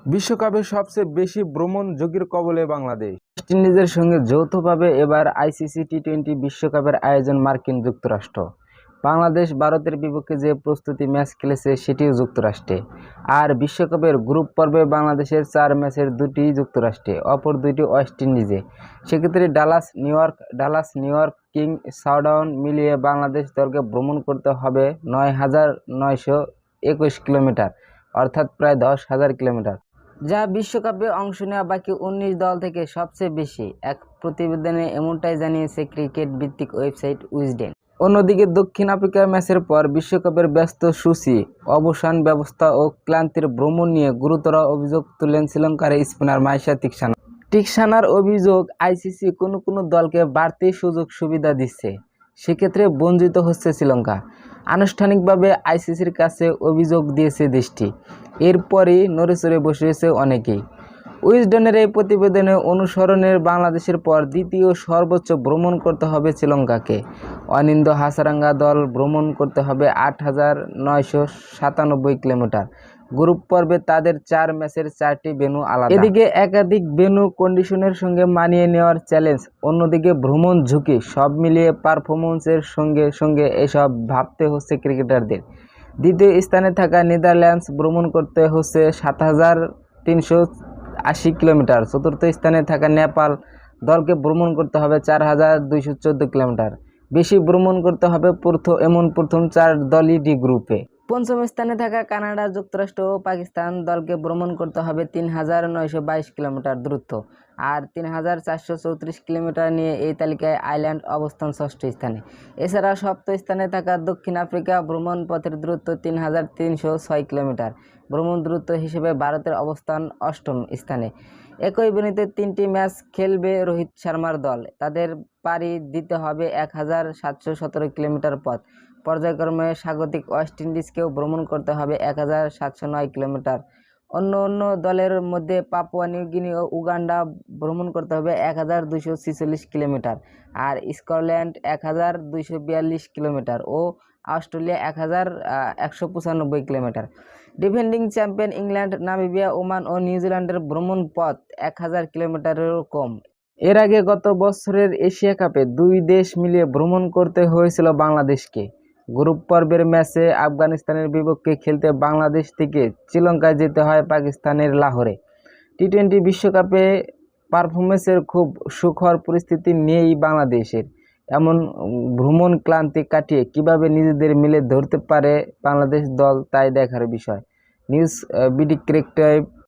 বিশ্বকাপে সবচেয়ে বেশি ভ্রমণযোগীর কবলে বাংলাদেশ। ওয়েস্ট ইন্ডিজের সঙ্গে যৌথভাবে এবার আইসিসি টি-20 বিশ্বকাপের আয়োজন মার্কিন যুক্তরাষ্ট্র। বাংলাদেশ ভারতের বিপক্ষে যে প্রস্তুতি ম্যাচ খেলেছে সেটিও যুক্তরাষ্ট্রে। আর বিশ্বকাপের গ্রুপ পর্বে বাংলাদেশের 4 ম্যাচের 2টি যুক্তরাষ্ট্রে, অপর 2টি ওয়েস্ট ইন্ডিজে। সেক্ষেত্রে Dallas new York king southern মিলিয়ে বাংলাদেশ দলকে ভ্রমণ করতে হবে 9,921 কিলোমিটার, অর্থাৎ প্রায় 10,000 কিলোমিটার, যা বিশ্বকাপে অংশ নেওয়া বাকি 19 দল থেকে সবচেয়ে বেশি। এক প্রতিবেদনে এমনটাই জানিয়েছে ক্রিকেট ভিত্তিক ওয়েবসাইট উইজডেন। অন্যদিকে দক্ষিণ আফ্রিকার ম্যাচের পর বিশ্বকাপের ব্যস্ত সূচি, অবসান ব্যবস্থা ও ক্লান্তির ভ্রমণ নিয়ে গুরুতর অভিযোগ তুললেন শ্রীলঙ্কার স্পিনার মাইসা টিকসানা। টিকসানার অভিযোগ, আইসিসি কোনো কোনো দলকে বাড়তি সুযোগ সুবিধা দিচ্ছে, সেক্ষেত্রে বঞ্চিত হচ্ছে শ্রীলঙ্কা। আনুষ্ঠানিকভাবে আইসিসির কাছে অভিযোগ দিয়েছে দেশটি। এরপরই নড়েচড়ে বসেছে অনেকেই। উইজডেনের এই প্রতিবেদনে অনুসরণের বাংলাদেশের পর দ্বিতীয় সর্বোচ্চ ভ্রমণ করতে হবে শ্রীলঙ্কাকে। অনিন্দ হাসারাঙ্গা দল ভ্রমণ করতে হবে 8,997 কিলোমিটার। গ্রুপ পর্বে তাদের 4 ম্যাচের 4টি ভেন্যু আলাদা। এদিকে একাধিক ভেন্যু কন্ডিশনের সঙ্গে মানিয়ে নেওয়ার চ্যালেঞ্জ, অন্যদিকে ভ্রমণ ঝুঁকি, সব মিলিয়ে পারফরমেন্সের সঙ্গে সঙ্গে এসব ভাবতে হচ্ছে ক্রিকেটারদের। দ্বিতীয় স্থানে থাকা নেদারল্যান্ডস ভ্রমণ করতে হচ্ছে 7,380 কিলোমিটার। চতুর্থ স্থানে থাকা নেপাল দলকে ভ্রমণ করতে হবে 4,214 কিলোমিটার। বেশি ভ্রমণ করতে হবে প্রথম 4 দলই ডি গ্রুপে। পঞ্চম স্থানে থাকা কানাডা, যুক্তরাষ্ট্র ও পাকিস্তান দলকে ভ্রমণ করতে হবে 3,922 কিলোমিটার দূরত্ব। আর 3,434 কিলোমিটার নিয়ে এই তালিকায় আয়ারল্যান্ড অবস্থান 6ষ্ঠ স্থানে। এছাড়া 7ম স্থানে থাকা দক্ষিণ আফ্রিকা ভ্রমণ পথের দূরত্ব 3,306 কিলোমিটার। ভ্রমণ দূরত্ব হিসেবে ভারতের অবস্থান 8ম স্থানে। একই ভেন্যুতে 3টি ম্যাচ খেলবে রোহিত শর্মার দল। তাদের পাড়ি দিতে হবে 1,717 কিলোমিটার পথ। পর্যায়ক্রমে স্বাগতিক ওয়েস্ট ইন্ডিজকেও ভ্রমণ করতে হবে 1,709 কিলোমিটার। অন্য দলের মধ্যে পাপুয়া নিউগিনি ও উগান্ডা ভ্রমণ করতে হবে 1,246 কিলোমিটার, আর স্কটল্যান্ড 1,242 কিলোমিটার ও Australia 1,195 kilometre. Defending champion England, Namibia, Oman ও নিউজিল্যান্ডের ভ্রমণ পথ 1,000 কিলোমিটারেরও কম। এর আগে গত বছরের এশিয়া কাপে 2 দেশ মিলিয়ে ভ্রমণ করতে হয়েছিল বাংলাদেশকে। গ্রুপ পর্বের ম্যাচে আফগানিস্তানের বিপক্ষে খেলতে বাংলাদেশ থেকে শ্রীলঙ্কায় যেতে হয় পাকিস্তানের লাহোরে। টি-20 বিশ্বকাপে পারফরমেন্সের খুব সুখর পরিস্থিতি নেই বাংলাদেশের। এমন ভ্রমণ ক্লান্তি কাটিয়ে কীভাবে নিজেদের মিলে ধরতে পারে বাংলাদেশ দল, তাই দেখার বিষয়। News BD cricket